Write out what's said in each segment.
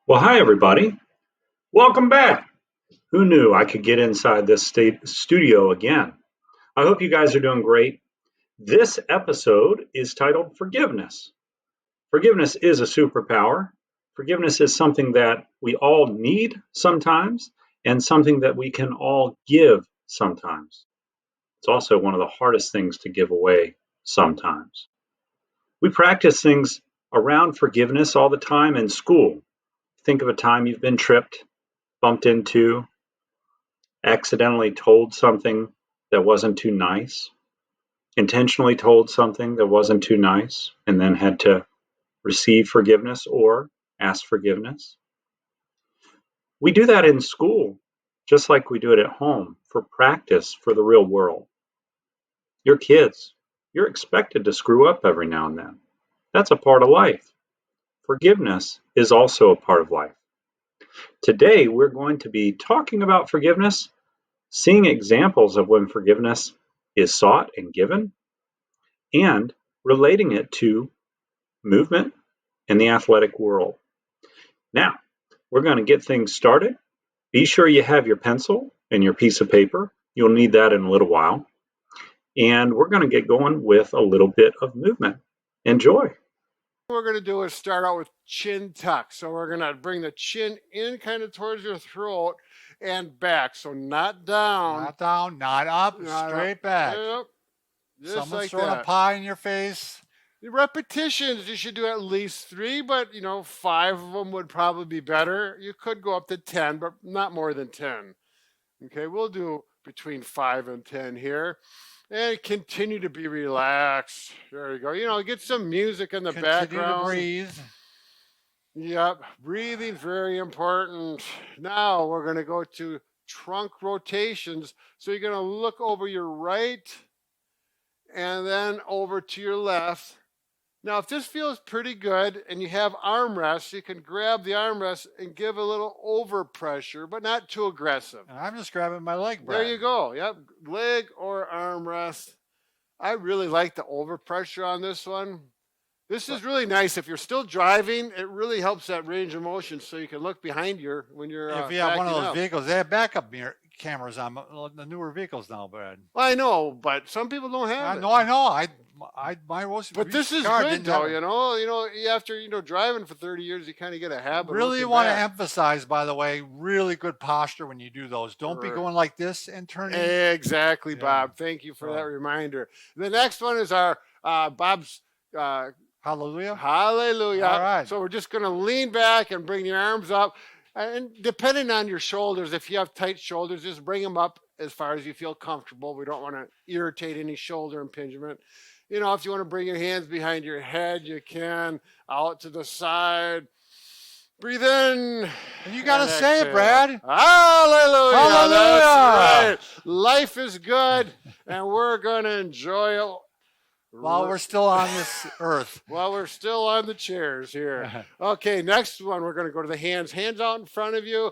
Well, hi, everybody. Welcome back. Who knew I could get inside this studio again? I hope you guys are doing great. This episode is titled Forgiveness. Forgiveness is a superpower. Forgiveness is something that we all need sometimes and something that we can all give sometimes. It's also one of the hardest things to give away sometimes. We practice things around forgiveness all the time in school. Think of a time you've been tripped, bumped into, accidentally told something that wasn't too nice, intentionally told something that wasn't too nice, and then had to receive forgiveness or ask forgiveness. We do that in school, just like we do it at home for practice for the real world. Your kids, you're expected to screw up every now and then. That's a part of life. Forgiveness is also a part of life. Today, we're going to be talking about forgiveness, seeing examples of when forgiveness is sought and given, and relating it to movement in the athletic world. Now, we're going to get things started. Be sure you have your pencil and your piece of paper. You'll need that in a little while. And we're going to get going with a little bit of movement. Enjoy. What we're going to do is start out with chin tuck. So we're going to bring the chin in kind of towards your throat and back. So not down. Not down, not up, not straight up. back. Yep. Just Someone's like throwing that. a pie in your face. The repetitions, you should do at least 3, but 5 of them would probably be better. You could go up to 10, but not more than 10. Okay, we'll do between 5 and 10 here. And continue to be relaxed. There you go. Get some music in the background. Continue to breathe. Yep, breathing's very important. Now we're going to go to trunk rotations. So you're going to look over your right and then over to your left. Now, if this feels pretty good and you have armrests, you can grab the armrest and give a little overpressure, but not too aggressive. I'm just grabbing my leg, Brad. There you go. Yep, leg or armrest. I really like the overpressure on this one. This is really nice. If you're still driving, it really helps that range of motion so you can look behind you when you're if you have one of those up. vehicles, they have backup cameras on the newer vehicles now, Brad. Well, I know, but some people don't have it. I know. My was. But this is good, though. After driving for 30 years, you kind of get a habit. Really want to emphasize, by the way, really good posture when you do those. Don't be going like this and turning. Exactly, Bob. Thank you for that reminder. The next one is our Bob's. Hallelujah. Hallelujah. All right. So we're just going to lean back and bring your arms up. And depending on your shoulders, if you have tight shoulders, just bring them up as far as you feel comfortable. We don't want to irritate any shoulder impingement. If you want to bring your hands behind your head, you can. Out to the side. Breathe in. And you got to say it, Brad. Hallelujah. Hallelujah. That's right. Life is good, and we're going to enjoy it. While we're still on this earth. While we're still on the chairs here. Okay, next one, we're going to go to the hands. Hands out in front of you.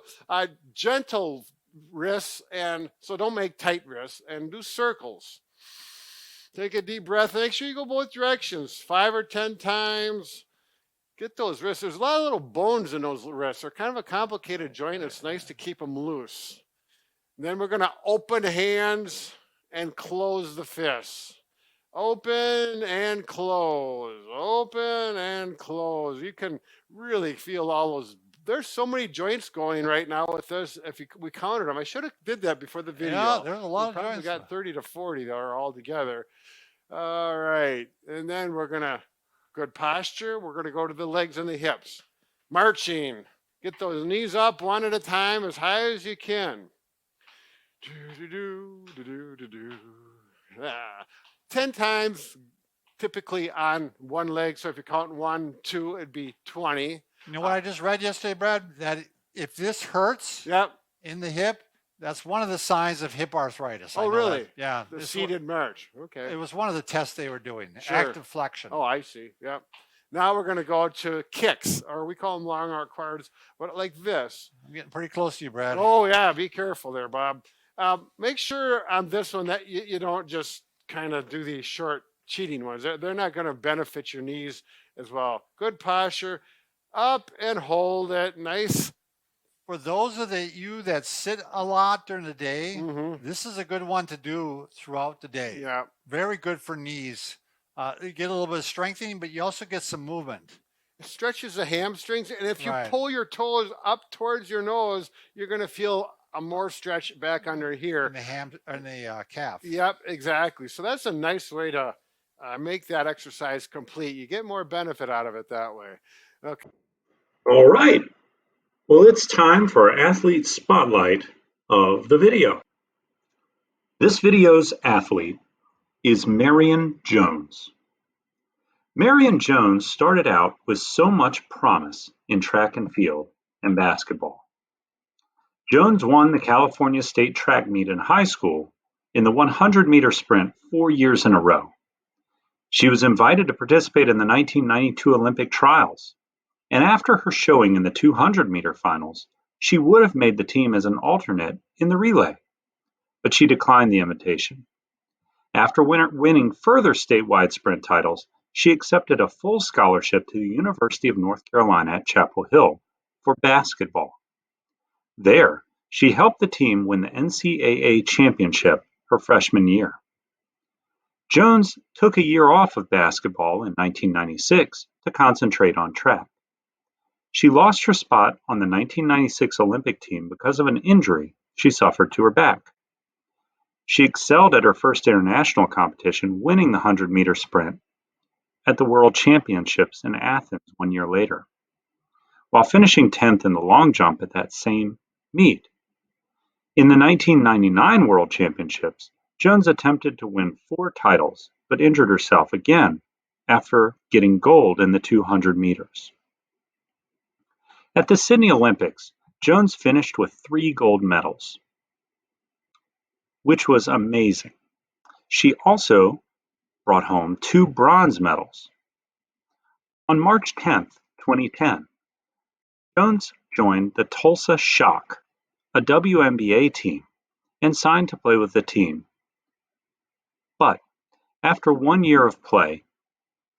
Gentle wrists, and so don't make tight wrists, and do circles. Take a deep breath. Make sure you go both directions, 5 or 10 times. Get those wrists. There's a lot of little bones in those wrists. They're kind of a complicated joint. It's nice to keep them loose. And then we're going to open hands and close the fists. Open and close, open and close. You can really feel all those. There's so many joints going right now with this. If we counted them, I should have did that before the video. Yeah, there's a lot of joints. We got 30 to 40 that are all together. All right, and then good posture. We're going to go to the legs and the hips. Marching. Get those knees up one at a time as high as you can. 10 times typically on one leg. So if you're counting 1, 2, it'd be 20. You know what I just read yesterday, Brad? That if this hurts in the hip, that's one of the signs of hip arthritis. Oh, really? That. Yeah. The seated march. Okay. It was one of the tests they were doing. Sure. Active flexion. Oh, I see. Yep. Now we're going to go to kicks, or we call them long arm quads, but like this. I'm getting pretty close to you, Brad. Oh, yeah. Be careful there, Bob. Make sure on this one that you don't just kind of do these short cheating ones. They're not going to benefit your knees as well. Good posture. up and hold it. Nice. For those of you that sit a lot during the day, this is a good one to do throughout the day. Yeah. Very good for knees. You get a little bit of strengthening, but you also get some movement. It stretches the hamstrings, and if you pull your toes up towards your nose, you're going to feel a more stretch back under here. In the calf. Yep, exactly. So that's a nice way to make that exercise complete. You get more benefit out of it that way. Okay. All right. Well, it's time for our athlete spotlight of the video. This video's athlete is Marion Jones. Marion Jones started out with so much promise in track and field and basketball. Jones won the California State track meet in high school in the 100-meter sprint 4 years in a row. She was invited to participate in the 1992 Olympic trials, and after her showing in the 200-meter finals, she would have made the team as an alternate in the relay, but she declined the invitation. After winning further statewide sprint titles, she accepted a full scholarship to the University of North Carolina at Chapel Hill for basketball. There, she helped the team win the NCAA championship her freshman year. Jones took a year off of basketball in 1996 to concentrate on track. She lost her spot on the 1996 Olympic team because of an injury she suffered to her back. She excelled at her first international competition, winning the 100-meter sprint at the World Championships in Athens 1 year later, while finishing 10th in the long jump at that same meet. In the 1999 World Championships, Jones attempted to win 4 titles, but injured herself again after getting gold in the 200 meters. At the Sydney Olympics, Jones finished with 3 gold medals, which was amazing. She also brought home 2 bronze medals. On March 10, 2010, Jones joined the Tulsa Shock, a WNBA team, and signed to play with the team. But after 1 year of play,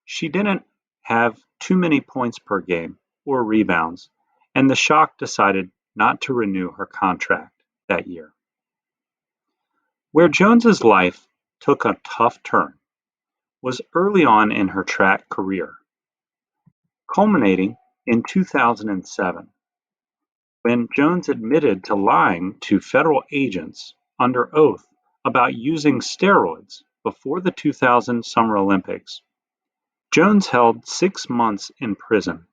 she didn't have too many points per game or rebounds, and the Shock decided not to renew her contract that year. Where Jones's life took a tough turn was early on in her track career, culminating in 2007, when Jones admitted to lying to federal agents under oath about using steroids before the 2000 Summer Olympics. Jones held 6 months in prison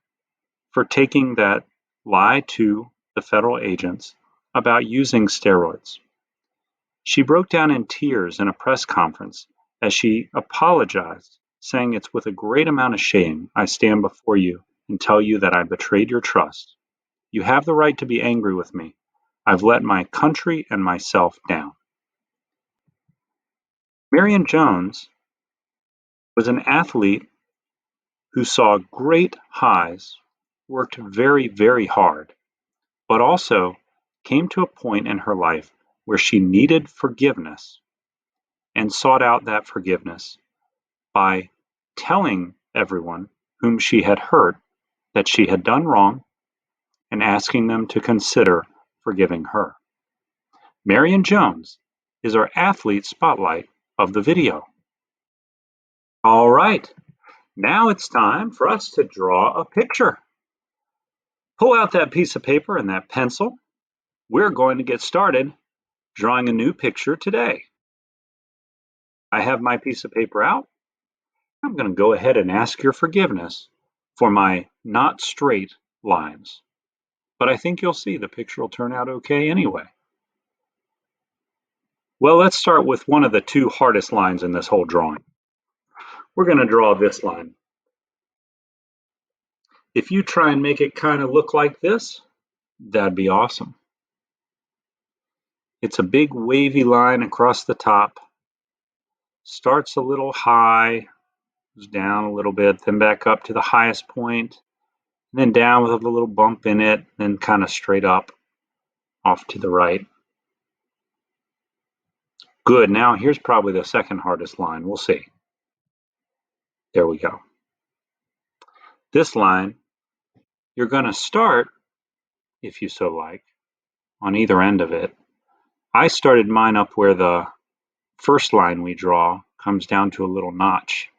for taking that lie to the federal agents about using steroids. She broke down in tears in a press conference as she apologized, saying, "It's with a great amount of shame I stand before you and tell you that I betrayed your trust. You have the right to be angry with me. I've let my country and myself down." Marion Jones was an athlete who saw great highs, worked very, very hard, but also came to a point in her life where she needed forgiveness and sought out that forgiveness by telling everyone whom she had hurt that she had done wrong and asking them to consider forgiving her. Marion Jones is our athlete spotlight of the video. All right, now it's time for us to draw a picture. Pull out that piece of paper and that pencil. We're going to get started drawing a new picture today. I have my piece of paper out. I'm going to go ahead and ask your forgiveness for my not straight lines, but I think you'll see the picture will turn out okay anyway. Well, let's start with one of the 2 hardest lines in this whole drawing. We're going to draw this line. If you try and make it kind of look like this, that'd be awesome. It's a big wavy line across the top. Starts a little high, goes down a little bit, then back up to the highest point, and then down with a little bump in it, then kind of straight up off to the right. Good. Now here's probably the second hardest line. We'll see. There we go. This line You're going to start, if you so like, on either end of it. I started mine up where the first line we draw comes down to a little notch.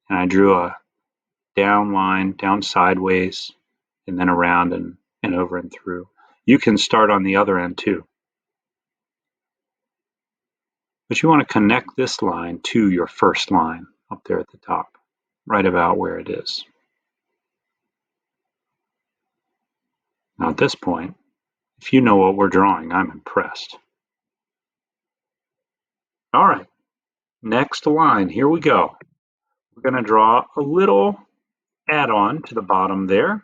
And I drew a down line, down sideways, and then around and over and through. You can start on the other end too. But you want to connect this line to your first line up there at the top, right about where it is. Now at this point, if you know what we're drawing, I'm impressed. All right, next line, here we go. We're going to draw a little add-on to the bottom there.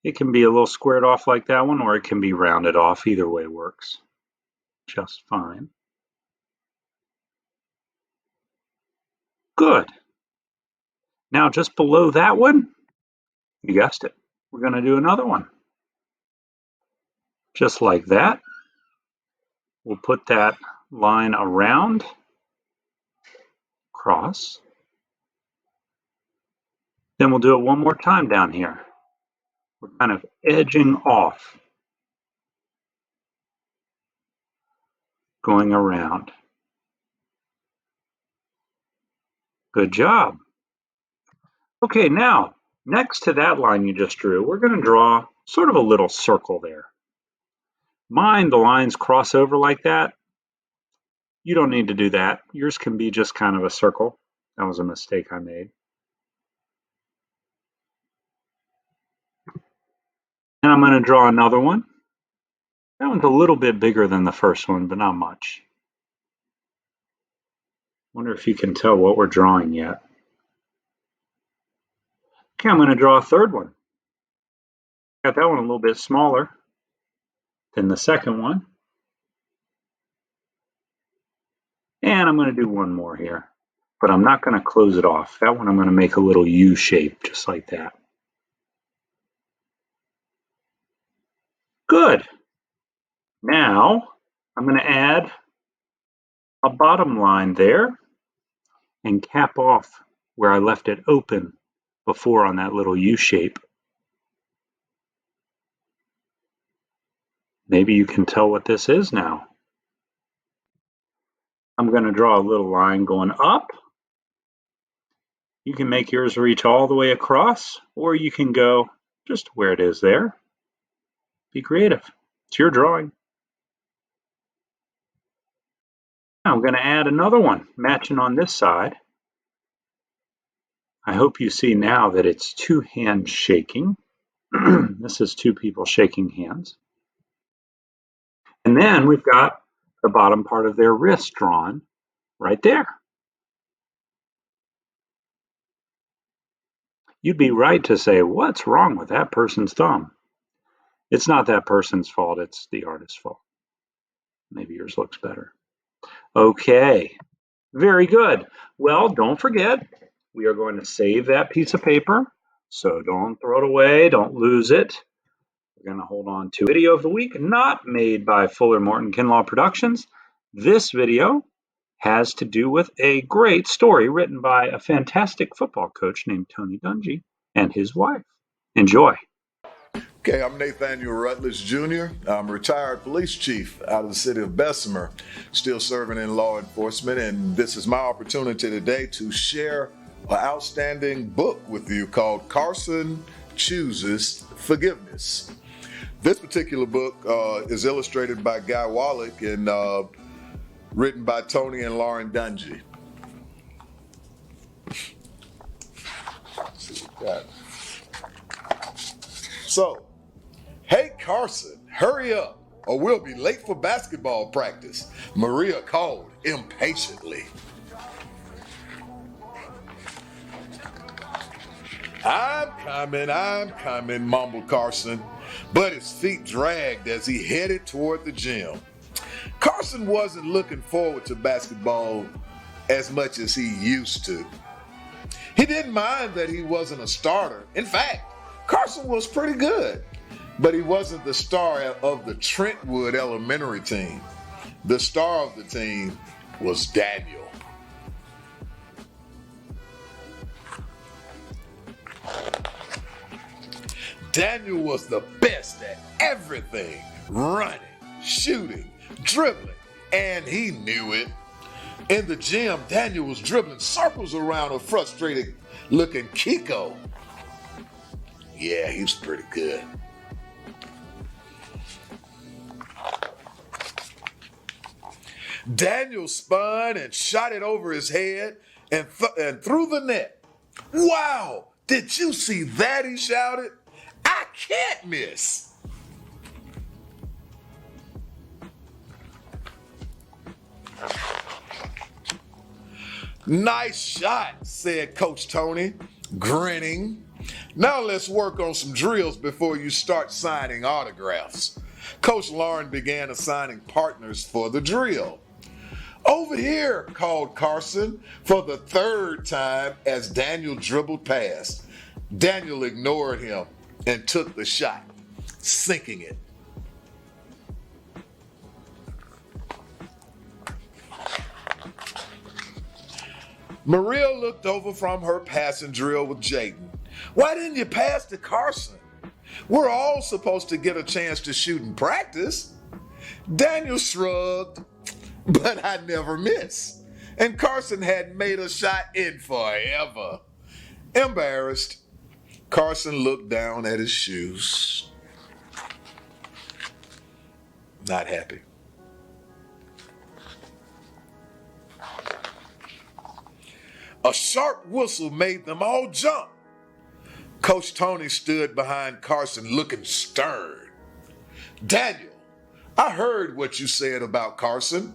It can be a little squared off like that one, or it can be rounded off. Either way works just fine. Good. Now just below that one, you guessed it, we're going to do another one. Just like that. We'll put that line around, cross. Then we'll do it one more time down here. We're kind of edging off, going around. Good job. Okay, now, next to that line you just drew, we're going to draw sort of a little circle there. Mine, the lines cross over like that. You don't need to do that. Yours can be just kind of a circle. That was a mistake I made. And I'm going to draw another one. That one's a little bit bigger than the first one, but not much. Wonder if you can tell what we're drawing yet. Okay, I'm going to draw a third one. Got that one a little bit smaller than the second one. And I'm going to do one more here, but I'm not going to close it off. That one I'm going to make a little U shape, just like that. Good. Now I'm going to add a bottom line there and cap off where I left it open before on that little U shape. Maybe you can tell what this is now. I'm going to draw a little line going up. You can make yours reach all the way across, or you can go just where it is there. Be creative. It's your drawing. Now I'm going to add another one, matching on this side. I hope you see now that it's two hands shaking. This is two people shaking hands. And then we've got the bottom part of their wrist drawn right there. You'd be right to say, what's wrong with that person's thumb? It's not that person's fault, it's the artist's fault. Maybe yours looks better. Okay, very good. Well, don't forget, we are going to save that piece of paper, so don't throw it away, don't lose it. We're going to hold on to video of the week, not made by Fuller Morton Kinlaw Productions. This video has to do with a great story written by a fantastic football coach named Tony Dungy and his wife. Enjoy. Okay, I'm Nathaniel Rutledge Jr. I'm a retired police chief out of the city of Bessemer, still serving in law enforcement, and this is my opportunity today to share an outstanding book with you called Carson Chooses Forgiveness. This particular book is illustrated by Guy Wallach and written by Tony and Lauren Dungy. So, "Hey Carson, hurry up or we'll be late for basketball practice," Maria called impatiently. I'm coming, mumbled Carson, but his feet dragged as he headed toward the gym. Carson wasn't looking forward to basketball as much as he used to. He didn't mind that he wasn't a starter. In fact, Carson was pretty good, but he wasn't the star of the Trentwood Elementary team. The star of the team was Daniel. Daniel was the best at everything: running, shooting, dribbling, and he knew it. In the gym, Daniel was dribbling circles around a frustrated looking Kiko. Yeah, he was pretty good. Daniel spun and shot it over his head and through the net. Wow, did you see that? He shouted. I can't miss. Nice shot, said Coach Tony, grinning. Now let's work on some drills before you start signing autographs. Coach Lauren began assigning partners for the drill. Over here, called Carson for the third time as Daniel dribbled past. Daniel ignored him and took the shot, sinking it. Maria looked over from her passing drill with Jaden. Why didn't you pass to Carson? We're all supposed to get a chance to shoot in practice. Daniel shrugged, but I never miss. And Carson hadn't made a shot in forever. Embarrassed, Carson looked down at his shoes. Not happy. A sharp whistle made them all jump. Coach Tony stood behind Carson looking stern. Daniel, I heard what you said about Carson.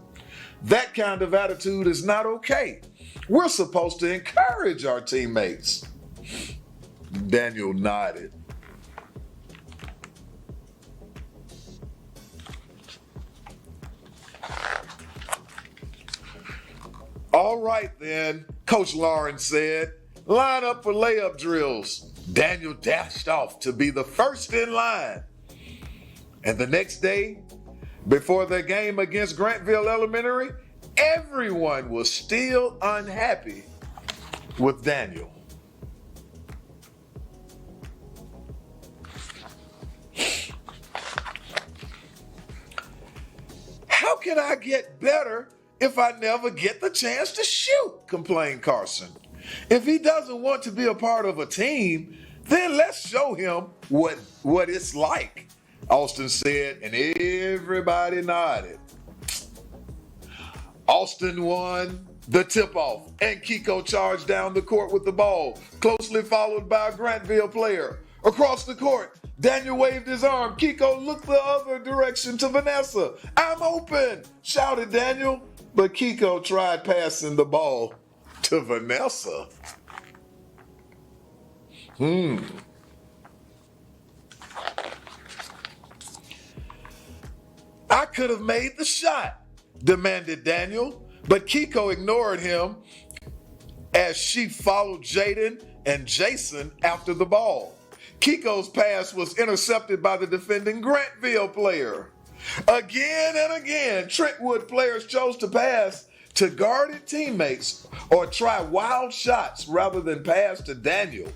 That kind of attitude is not okay. We're supposed to encourage our teammates. Daniel nodded. All right then, Coach Lauren said. Line up for layup drills. Daniel dashed off to be the first in line. And the next day, before the game against Grantville Elementary, everyone was still unhappy with Daniel. How can I get better if I never get the chance to shoot? Complained Carson. If he doesn't want to be a part of a team, then let's show him what it's like, Austin said, and everybody nodded. Austin won the tip-off, and Kiko charged down the court with the ball, closely followed by a Grantville player. Across the court, Daniel waved his arm. Kiko looked the other direction to Vanessa. I'm open, shouted Daniel, but Kiko tried passing the ball to Vanessa. I could have made the shot, demanded Daniel, but Kiko ignored him as she followed Jaden and Jason after the ball. Kiko's pass was intercepted by the defending Grantville player. Again and again, Trentwood players chose to pass to guarded teammates or try wild shots rather than pass to Daniel.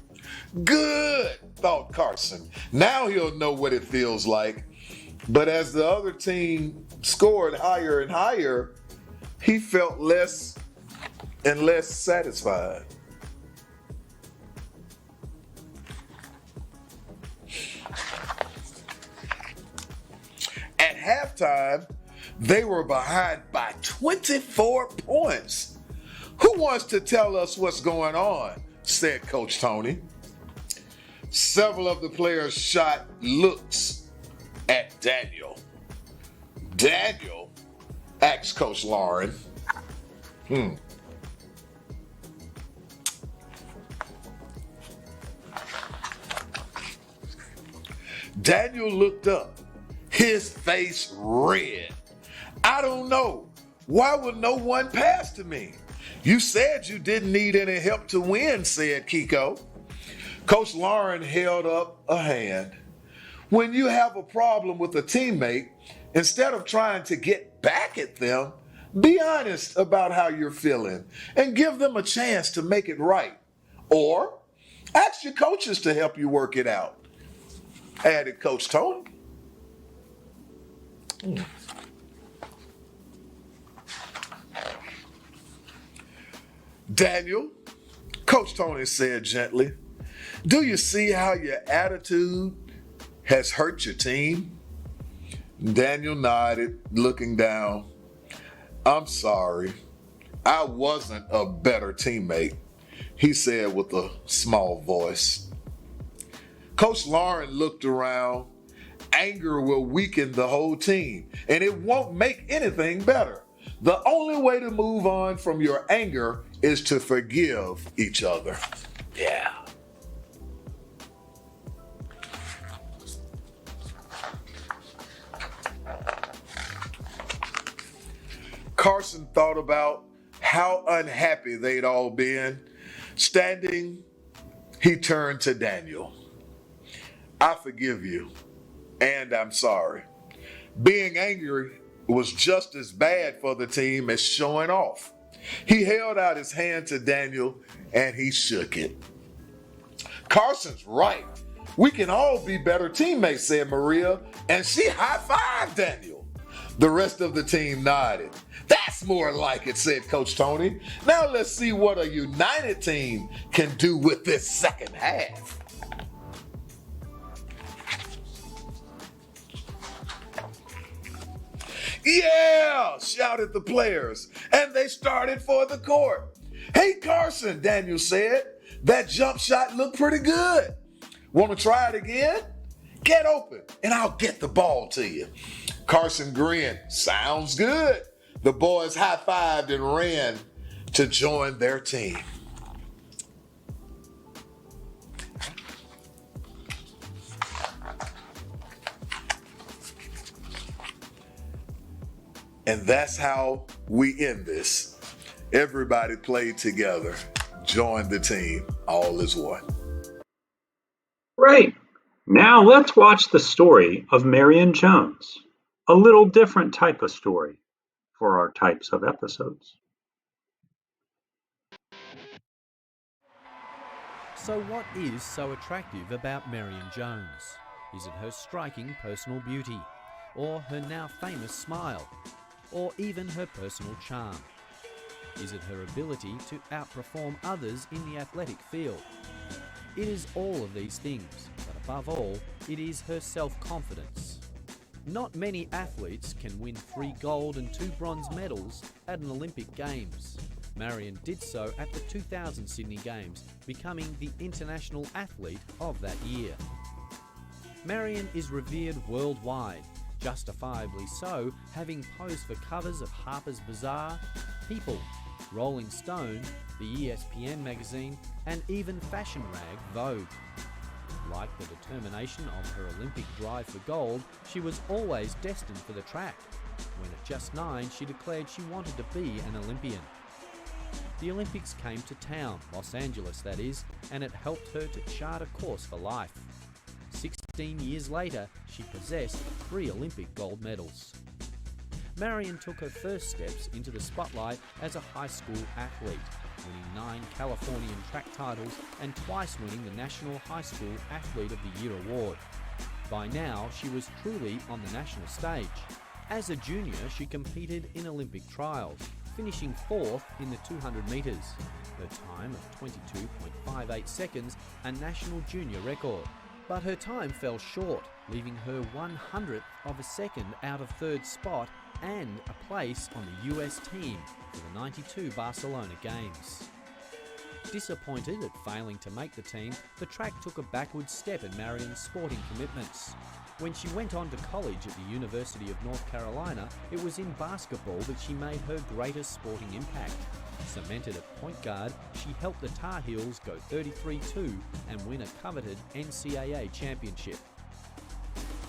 Good, thought Carson. Now he'll know what it feels like. But as the other team scored higher and higher, he felt less and less satisfied. At halftime, they were behind by 24 points. Who wants to tell us what's going on? Said Coach Tony. Several of the players shot looks at Daniel. Daniel? Asked Coach Lauren. Daniel looked up, his face red. I don't know. Why would no one pass to me? You said you didn't need any help to win, said Kiko. Coach Lauren held up a hand. When you have a problem with a teammate, instead of trying to get back at them, be honest about how you're feeling and give them a chance to make it right. Or ask your coaches to help you work it out. added Coach Tony. Daniel, Coach Tony said gently, do you see how your attitude has hurt your team? Daniel nodded, looking down. I'm sorry. I wasn't a better teammate, he said with a small voice. Coach Lauren looked around. Anger will weaken the whole team, and it won't make anything better. The only way to move on from your anger is to forgive each other. Yeah. Carson thought about how unhappy they'd all been. Standing, he turned to Daniel. I forgive you, and I'm sorry. Being angry was just as bad for the team as showing off. He held out his hand to Daniel, and he shook it. Carson's right. We can all be better teammates, said Maria, and she high-fived Daniel. The rest of the team nodded. That's more like it, said Coach Tony. Now let's see what a united team can do with this second half. Yeah, shouted the players, and they started for the court. Hey, Carson, Daniel said, that jump shot looked pretty good. Want to try it again? Get open, and I'll get the ball to you. Carson grinned. Sounds good. The boys high-fived and ran to join their team. And that's how we end this. Everybody played together, joined the team, all is one. Right. Now let's watch the story of Marion Jones. A little different type of story for our types of episodes. So what is so attractive about Marion Jones? Is it her striking personal beauty? Or her now famous smile? Or even her personal charm? Is it her ability to outperform others in the athletic field? It is all of these things, but above all, it is her self-confidence. Not many athletes can win 3 gold and 2 bronze medals at an Olympic Games. Marion did so at the 2000 Sydney Games, becoming the international athlete of that year. Marion is revered worldwide, justifiably so, having posed for covers of Harper's Bazaar, People, Rolling Stone, the ESPN magazine, and even fashion rag Vogue. Like the determination of her Olympic drive for gold, she was always destined for the track. When at just 9, she declared she wanted to be an Olympian. The Olympics came to town, Los Angeles that is, and it helped her to chart a course for life. 16 years later, she possessed 3 Olympic gold medals. Marion took her first steps into the spotlight as a high school athlete, winning 9 Californian track titles and twice winning the National High School Athlete of the Year award. By now, she was truly on the national stage. As a junior, she competed in Olympic trials, finishing 4th in the 200 metres. Her time of 22.58 seconds, a national junior record. But her time fell short, leaving her 100th of a second out of 3rd spot and a place on the US team for the 92 Barcelona Games. Disappointed at failing to make the team, the track took a backward step in Marion's sporting commitments. When she went on to college at the University of North Carolina, it was in basketball that she made her greatest sporting impact. Cemented at point guard, she helped the Tar Heels go 33-2 and win a coveted NCAA championship.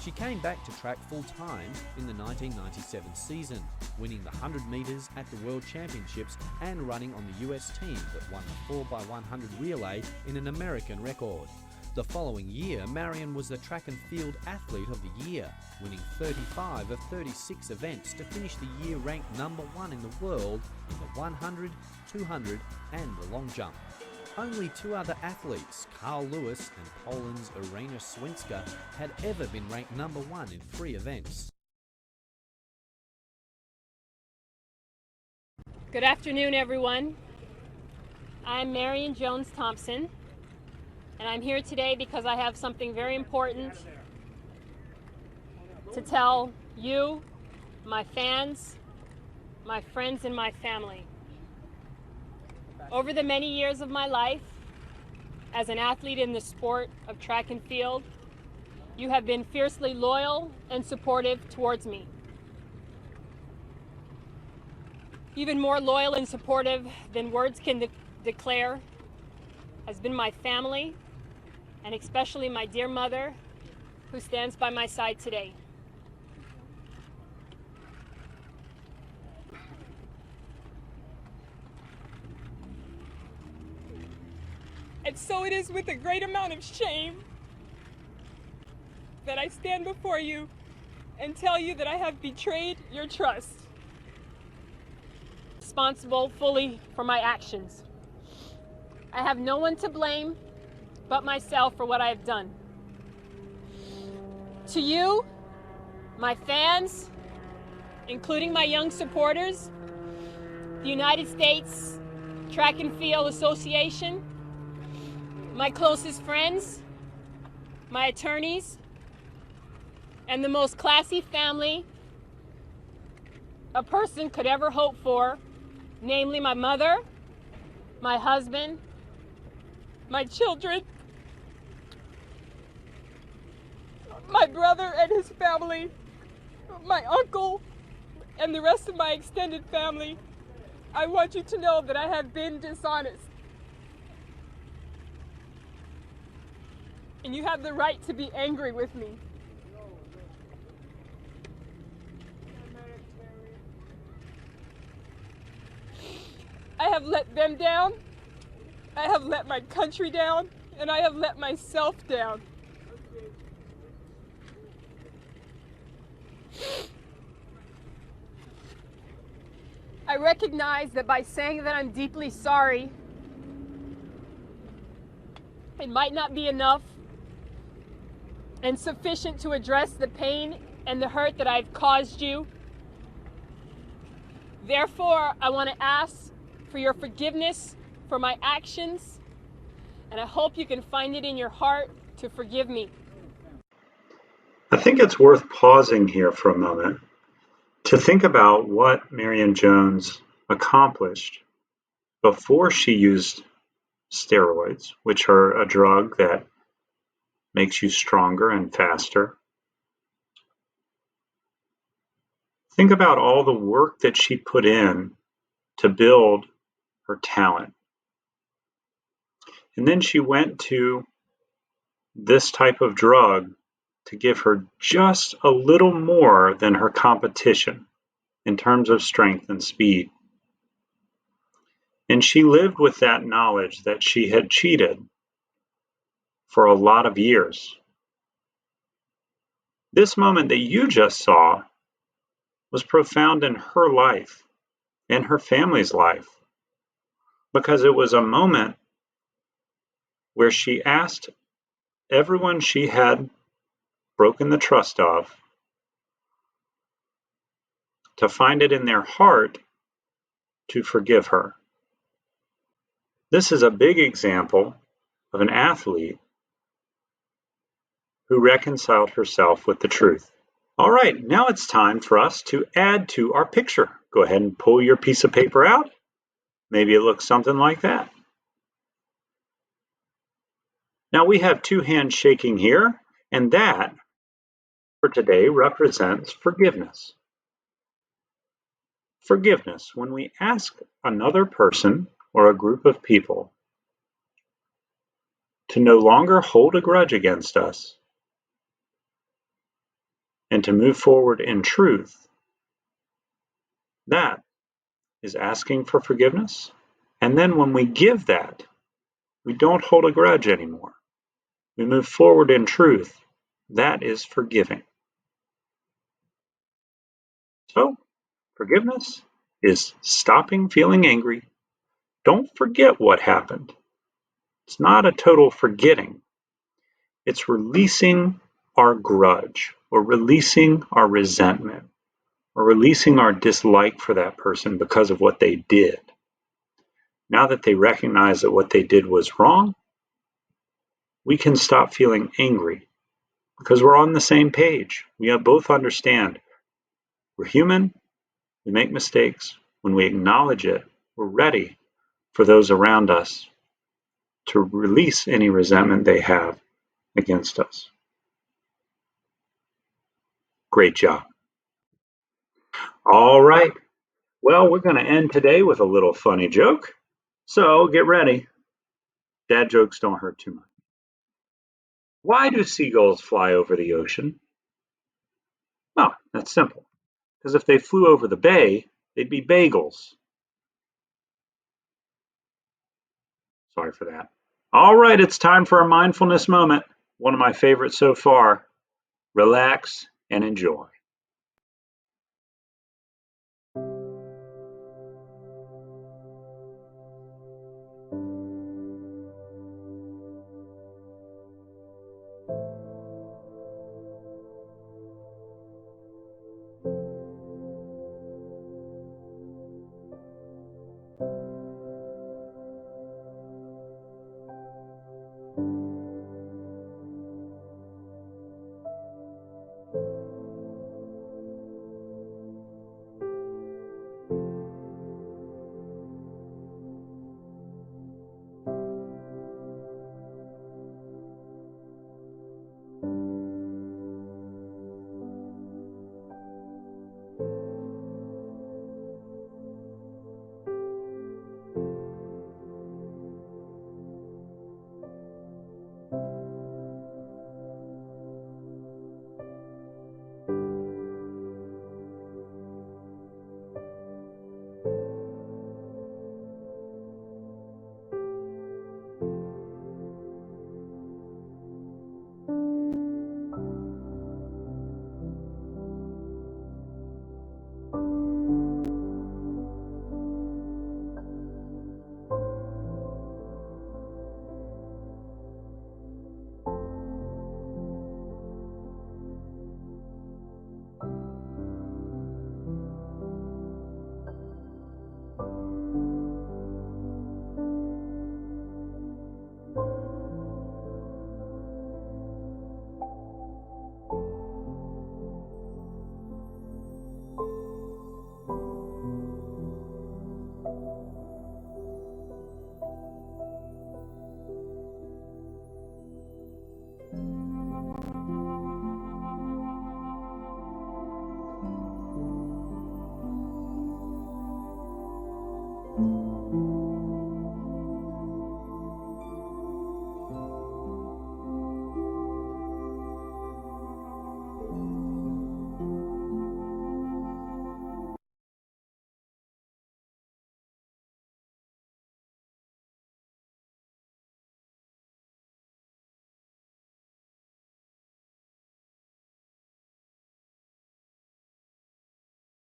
She came back to track full-time in the 1997 season, winning the 100 metres at the World Championships and running on the US team that won the 4x100 relay in an American record. The following year, Marion was the track and field athlete of the year, winning 35 of 36 events to finish the year ranked number 1 in the world in the 100, 200 and the long jump. Only two other athletes, Carl Lewis and Poland's Irina Swińska, had ever been ranked number one in 3 events. Good afternoon, everyone. I'm Marion Jones-Thompson, and I'm here today because I have something very important to tell you, my fans, my friends, and my family. Over the many years of my life as an athlete in the sport of track and field, you have been fiercely loyal and supportive towards me. Even more loyal and supportive than words can declare has been my family, and especially my dear mother, who stands by my side today. And so it is with a great amount of shame that I stand before you and tell you that I have betrayed your trust. Responsible fully for my actions. I have no one to blame but myself for what I have done. To you, my fans, including my young supporters, the United States Track and Field Association, my closest friends, my attorneys, and the most classy family a person could ever hope for, namely my mother, my husband, my children, my brother and his family, my uncle, and the rest of my extended family. I want you to know that I have been dishonest. And you have the right to be angry with me. I have let them down, I have let my country down, and I have let myself down. I recognize that by saying that I'm deeply sorry, it might not be enough and sufficient to address the pain and the hurt that I've caused you. Therefore, I want to ask for your forgiveness for my actions, and I hope you can find it in your heart to forgive me. I think it's worth pausing here for a moment to think about what Marion Jones accomplished before she used steroids, which are a drug that makes you stronger and faster. Think about all the work that she put in to build her talent. And then she went to this type of drug to give her just a little more than her competition in terms of strength and speed. And she lived with that knowledge that she had cheated for a lot of years. This moment that you just saw was profound in her life and her family's life, because it was a moment where she asked everyone she had broken the trust of to find it in their heart to forgive her. This is a big example of an athlete who reconciled herself with the truth. All right, now it's time for us to add to our picture. Go ahead and pull your piece of paper out. Maybe it looks something like that. Now we have 2 hands shaking here, and that for today represents forgiveness. Forgiveness, when we ask another person or a group of people to no longer hold a grudge against us and to move forward in truth, that is asking for forgiveness. And then when we give that, we don't hold a grudge anymore. We move forward in truth. That is forgiving. So, forgiveness is stopping feeling angry. Don't forget what happened. It's not a total forgetting. It's releasing our grudge or releasing our resentment or releasing our dislike for that person because of what they did. Now that they recognize that what they did was wrong, we can stop feeling angry because we're on the same page. We both understand we're human, we make mistakes. When we acknowledge it, we're ready for those around us to release any resentment they have against us. Great job. All right. Well, we're going to end today with a little funny joke. So get ready. Dad jokes don't hurt too much. Why do seagulls fly over the ocean? Well, that's simple. Because if they flew over the bay, they'd be bagels. Sorry for that. All right, it's time for a mindfulness moment. One of my favorites so far. Relax and enjoy.